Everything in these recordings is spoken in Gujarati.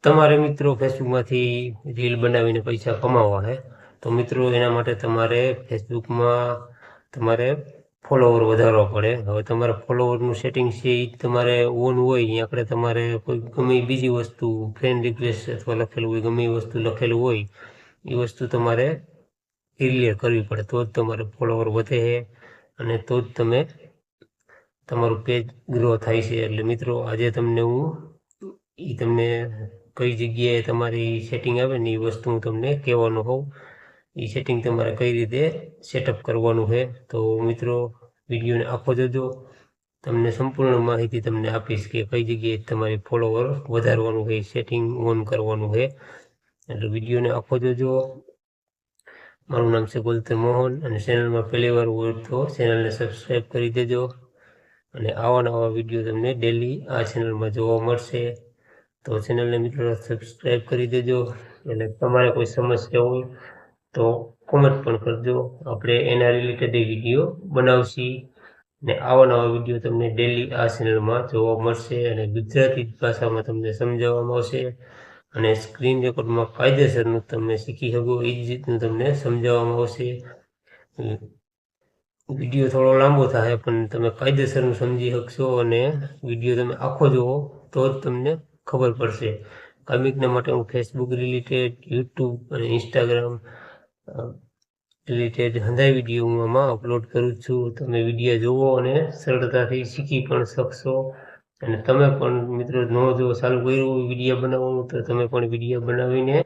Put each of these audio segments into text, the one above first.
તમારે મિત્રો ફેસબુકમાંથી રીલ બનાવીને પૈસા કમાવવા છે તો મિત્રો એના માટે તમારે ફેસબુકમાં તમારે ફોલોવર વધારવા પડે. હવે તમારે ફોલોવરનું સેટિંગ છે એ તમારે ઓન હોય ત્યાં આપણે તમારે કોઈ ગમે બીજી વસ્તુ ફ્રેન્ડ રિક્વેસ્ટ અથવા લખેલું હોય, ગમે એ વસ્તુ લખેલું હોય એ વસ્તુ તમારે ક્લિયર કરવી પડે, તો જ તમારે ફોલોવર વધે છે અને તો જ તમે તમારું પેજ ગ્રો થાય છે. એટલે મિત્રો આજે તમને કઈ જગ્યાએ તમારી સેટિંગ આવે ને એ વસ્તુ હું તમને કહેવાનો હોઉં. એ સેટિંગ તમારે કઈ રીતે સેટઅપ કરવાનું છે. તો મિત્રો વિડીયોને આખો જોજો, તમને સંપૂર્ણ માહિતી તમને આપીશ કે કઈ જગ્યાએ તમારી ફોલોવર વધારવાનું છે, સેટિંગ ઓન કરવાનું છે. એટલે વિડીયોને આખો જોજો. મારું નામ છે ગોલતર મોહન અને ચેનલમાં પહેલી વાર હોય તો ચેનલને સબસ્ક્રાઈબ કરી દેજો અને આવા નવા વિડીયો તમને ડેલી આ ચેનલમાં જોવા મળશે. તો ચેનલને મિત્રો સબસ્ક્રાઈબ કરી દેજો અને તમારે કોઈ સમસ્યા હોય તો કોમેન્ટ પણ કરજો, આપણે એના રિલેટેડ વિડીયો બનાવશી ને આવા નવા વિડીયો તમને ડેલી આ ચેનલમાં જોવા મળશે અને ગુજરાતી ભાષામાં તમને સમજાવવામાં આવશે અને સ્ક્રીન રેકોર્ડમાં કાયદેસરનું તમને શીખી શકો એ જ રીતનું તમને સમજાવવામાં આવશે. વિડીયો થોડો લાંબો થાય પણ તમે કાયદેસરનું સમજી શકશો અને વિડીયો તમે આખો જુઓ તો જ તમને ખબર પડશે. કામિકના માટે હું ફેસબુક રિલેટેડ, યુટ્યુબ અને ઇન્સ્ટાગ્રામ રિલેટેડ હંધાઈ વિડીયો હું આમાં અપલોડ કરું છું. તમે વિડીયો જુઓ અને સરળતાથી શીખી પણ શકશો. અને તમે પણ મિત્રો જો ચાલુ કર્યું વિડીયો બનાવવાનું તો તમે પણ વિડીયો બનાવીને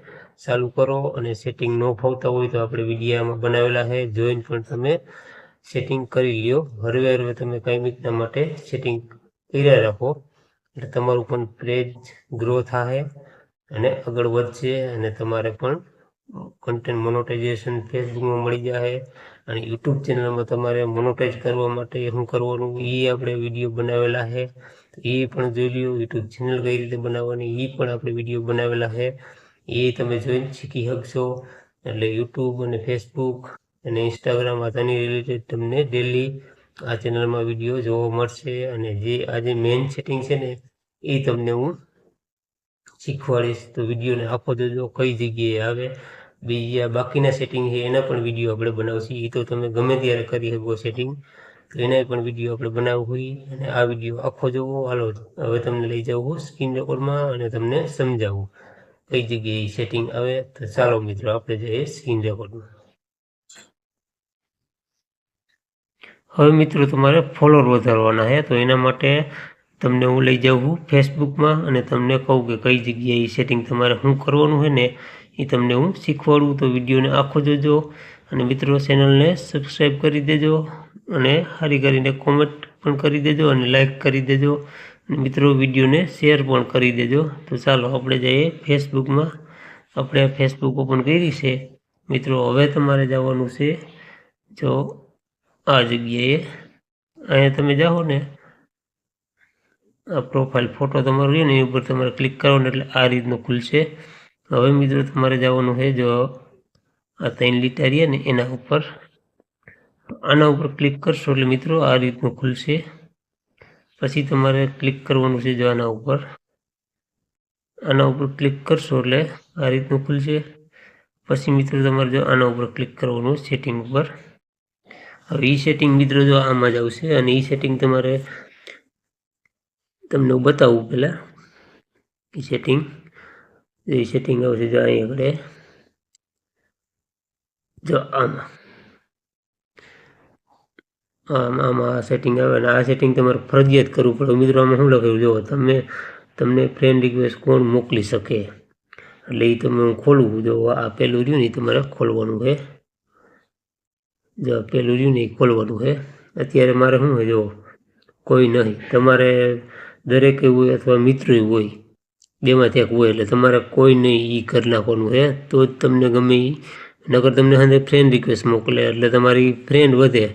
ચાલુ કરો અને સેટિંગ ન ફાવતા હોય તો આપણે વિડીયામાં બનાવેલા છે, જોઈને પણ તમે સેટિંગ કરી લ્યો. હરવે તમે કાયમિકના માટે સેટિંગ કર્યા રાખો એટલે તમારું પણ પેજ ગ્રો થાય અને આગળ વધશે અને તમારે પણ કન્ટેન્ટ મોનેટાઇઝેશન ફેસબુકમાં મળી જાય. અને યુટ્યુબ ચેનલમાં તમારે મોનેટાઇઝ કરવા માટે શું કરવાનું એ આપણે વિડીયો બનાવેલા છે, એ પણ જોઈ લ્યો. યુટ્યુબ ચેનલ કઈ રીતે બનાવવાની એ પણ આપણે વિડીયો બનાવેલા છે, એ તમે જોઈને શીખી શકશો. એટલે યુટ્યુબ અને ફેસબુક અને ઇન્સ્ટાગ્રામ આની રિલેટેડ તમને ડેલી આ ચેનલમાં વિડીયો જોવા મળશે. અને જે આજે મેઇન સેટિંગ છે ને એ તમને હું શીખવાડીશ. તો વિડીયોને આખો જોજો કઈ જગ્યાએ આવે. બીજા બાકીના સેટિંગ છે એના પણ વિડીયો આપણે બનાવશું. એ તો તમે ગમે ત્યારે કરી શકો સેટિંગ, તો એના પણ વિડીયો આપણે બનાવવું હોય. અને આ વિડીયો આખો જોવો. હાલો હવે તમને લઈ જાઉં સ્ક્રીન રેકોર્ડમાં અને તમને સમજાવું કઈ જગ્યાએ સેટિંગ આવે. તો ચાલો મિત્રો આપણે જઈએ સ્ક્રીન રેકોર્ડમાં. હવે મિત્રો તમારે ફોલોવર વધારવાના છે તો એના માટે તમને હું લઈ જાઉં છું ફેસબુકમાં અને તમને કહું કે કઈ જગ્યાએ સેટિંગ તમારે શું કરવાનું છે ને એ તમને હું શીખવાડું. તો વિડીયોને આખો જોજો અને મિત્રો ચેનલને સબસ્ક્રાઈબ કરી દેજો અને સારી કરીને કોમેન્ટ પણ કરી દેજો અને લાઈક કરી દેજો અને મિત્રો વિડીયોને શેર પણ કરી દેજો. તો ચાલો આપણે જઈએ ફેસબુકમાં. આપણે ફેસબુક ઓપન કરી છે મિત્રો. હવે તમારે જવાનું છે જો આ જગ્યાએ, અહીંયા તમે જાઓ ને આ પ્રોફાઇલ ફોટો તમારો રહ્યો ને એ ઉપર તમારે ક્લિક કરવાનું એટલે આ રીતનું ખુલશે. હવે મિત્રો તમારે જવાનું છે જો આ 3 લીટા રહ્યા ને એના ઉપર, આના ઉપર ક્લિક કરશો એટલે મિત્રો આ રીતનું ખુલશે. પછી તમારે ક્લિક કરવાનું છે જો આના ઉપર ક્લિક કરશો એટલે આ રીતનું ખુલશે. પછી મિત્રો તમારે જો આના ઉપર ક્લિક કરવાનું સેટિંગ ઉપર. હવે એ સેટિંગ મિત્રો જો આમાં જ આવશે અને એ સેટિંગ તમને હું બતાવું પહેલાં. એ સેટિંગ આવશે જો અહીં આગળ જો આમાં સેટિંગ આવે અને આ સેટિંગ તમારે ફરજિયાત કરવું પડે. મિત્રો આમાં શું લખ્યું જો તમને ફ્રેન્ડ રિક્વેસ્ટ કોણ મોકલી શકે, એટલે એ તમે હું ખોલવું. જો આ પહેલું રહ્યું ને એ તમારે ખોલવાનું છે. જો પેલું રહ્યું ને એ ખોલવાનું છે. અત્યારે મારે શું હોય જો કોઈ નહીં, તમારે દરેક એવું હોય અથવા મિત્ર હોય, બેમાંથી એક હોય એટલે તમારે કોઈ નહીં એ કરી નાખવાનું છે તો જ તમને ગમે એ. નકર તમને સાથે ફ્રેન્ડ રિક્વેસ્ટ મોકલે એટલે તમારી ફ્રેન્ડ વધે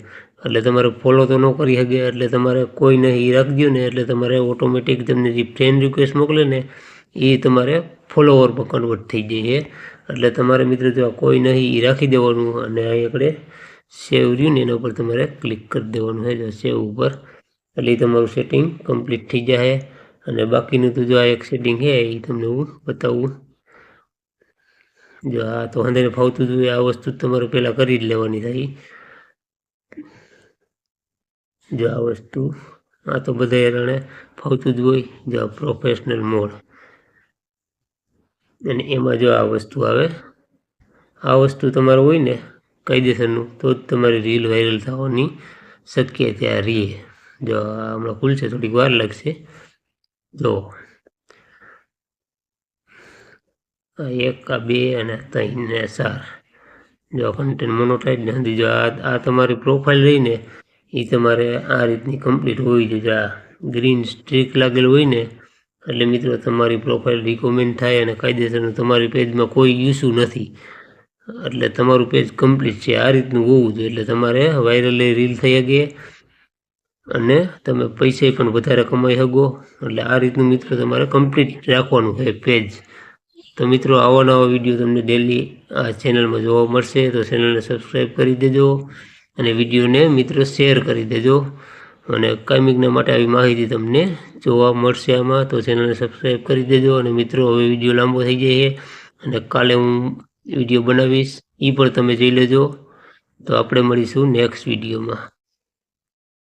એટલે તમારે ફોલો તો ન કરી શકે. એટલે તમારે કોઈ નહીં એ રાખજો ને એટલે તમારે ઓટોમેટિક તમને જે ફ્રેન્ડ રિક્વેસ્ટ મોકલે ને એ તમારે ફોલોવરમાં કન્વર્ટ થઈ જાય છે. એટલે તમારે મિત્રો જો કોઈ નહીં એ રાખી દેવાનું અને અહીં આગળ સેવ રહ્યું ને એના ઉપર તમારે ક્લિક કરી દેવાનું છે જો સેવ ઉપર. એટલે તમારું સેટિંગ કમ્પ્લીટ થઈ જાય. અને બાકીનું તો જો આ એક સેટિંગ છે એ તમને હું બતાવું. જો આ તો અંદરને ફાવતું જોઈએ આ વસ્તુ તમારે પહેલાં કરી જ લેવાની થાય. જો આ વસ્તુ આ તો બધા એરણે ફાવતું જ હોય. જો પ્રોફેશનલ મોડ અને એમાં જો આ વસ્તુ આવે, આ વસ્તુ તમારે હોય ને કાયદેસરનું તો જ તમારી રીલ વાયરલ થવાની શક્યતા રહે. જો આ હમણાં ખુલશે, થોડીક વાર લાગશે. જો આ 1 આ 2 અને 3 ને 4 જો કન્ટેન્ટ મોનોટાઈઝ ને સમજી. જો આ તમારી પ્રોફાઇલ રહીને એ તમારે આ રીતની કમ્પ્લીટ હોવી જોઈએ. આ ગ્રીન સ્ટ્રીક લાગેલ હોય ને એટલે મિત્રો તમારી પ્રોફાઇલ રિકમેન્ડ થાય અને કાયદેસરનું તમારી પેજમાં કોઈ ઇસ્યુ નથી, એટલે તમારું પેજ કમ્પ્લીટ છે. આ રીતનું હોવું જોઈએ એટલે તમારે વાયરલ રીલ થઈ શકે અને તમે પૈસા પણ વધારે કમાઈ શકો. એટલે આ રીતનું મિત્રો તમારે કમ્પ્લીટ રાખવાનું છે પેજ. તો મિત્રો આવા નવા વિડીયો તમને ડેલી આ ચેનલમાં જોવા મળશે. તો ચેનલને સબસ્ક્રાઈબ કરી દેજો અને વિડીયોને મિત્રો શેર કરી દેજો. અને કાયમિકના માટે આવી માહિતી તમને જોવા મળશે આમાં. તો ચેનલને સબસ્ક્રાઈબ કરી દેજો. અને મિત્રો હવે વિડીયો લાંબો થઈ જાય છે અને કાલે હું વિડીયો બનાવીશ, એ પણ તમે જોઈ લેજો. તો આપણે મળીશું નેક્સ્ટ વિડીયોમાં.